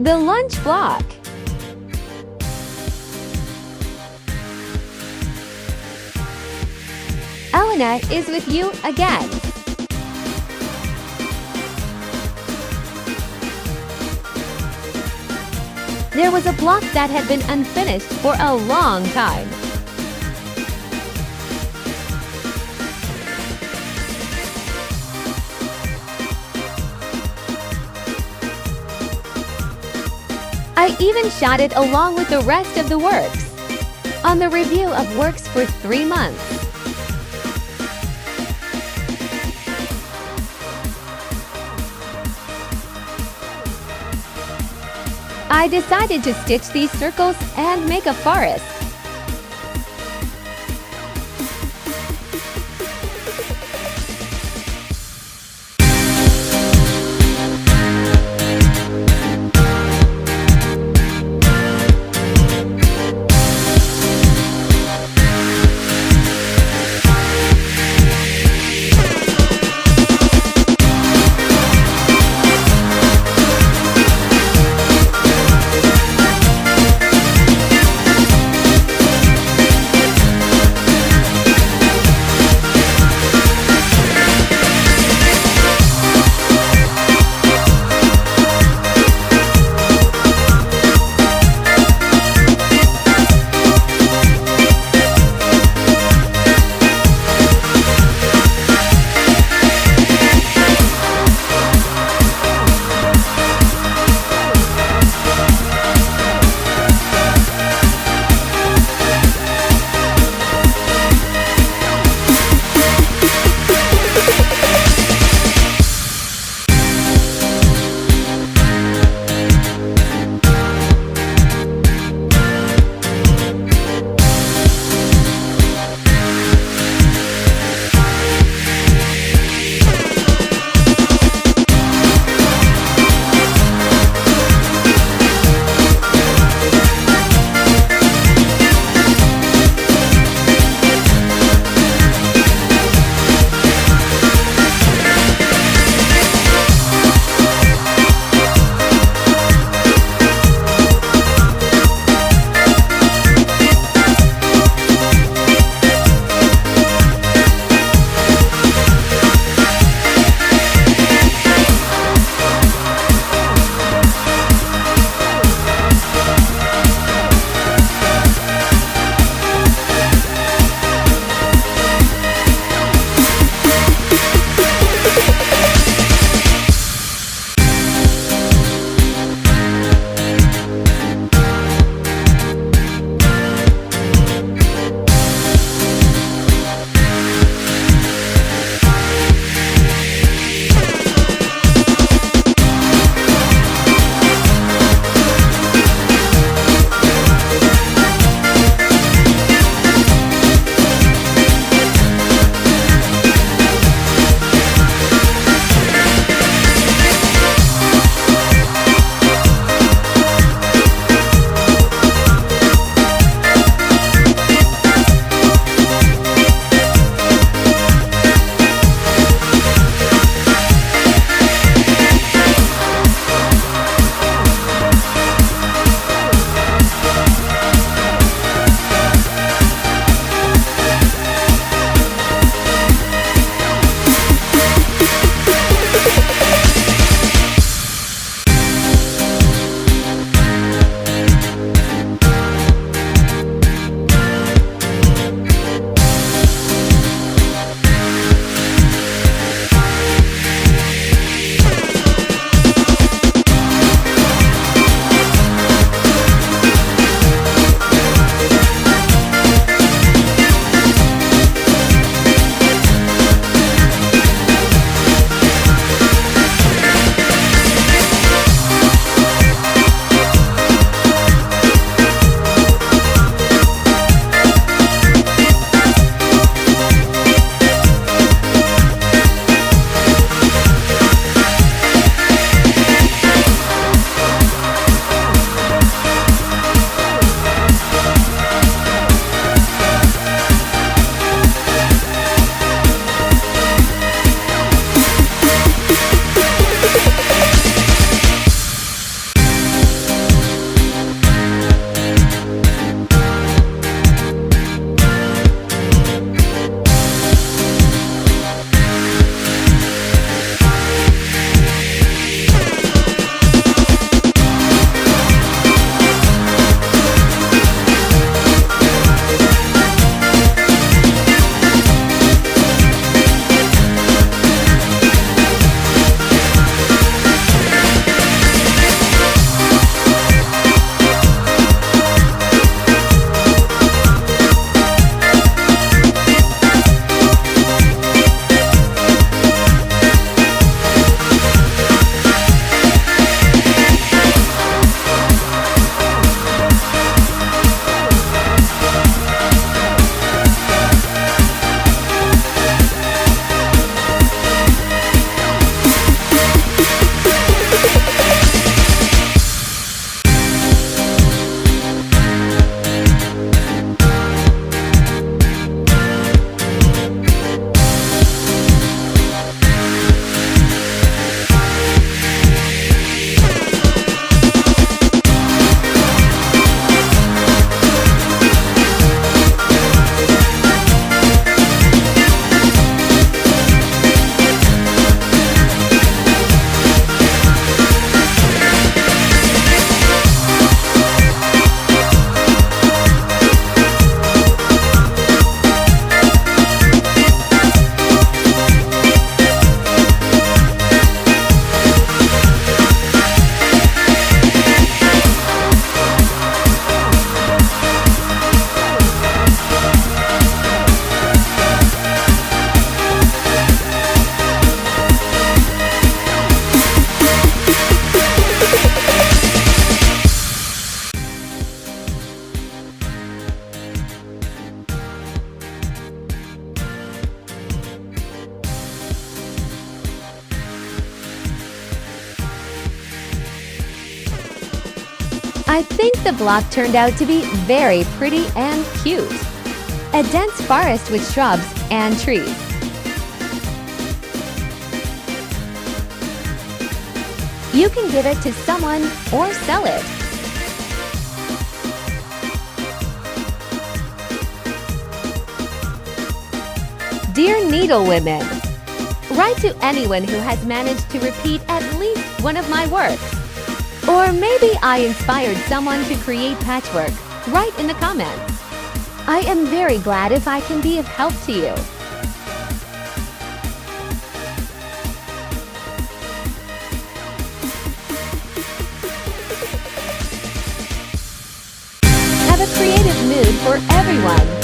The lunch block. Elena is with you again. There was a block that had been unfinished for a long time. I even shot it along with the rest of the works on the review of works for 3 months. I decided to stitch these circles and make a forest. I think the block turned out to be very pretty and cute. A dense forest with shrubs and trees. You can give it to someone or sell it. Dear needlewomen, write to anyone who has managed to repeat at least one of my works. Or maybe I inspired someone to create patchwork. Write in the comments. I am very glad if I can be of help to you. Have a creative mood for everyone.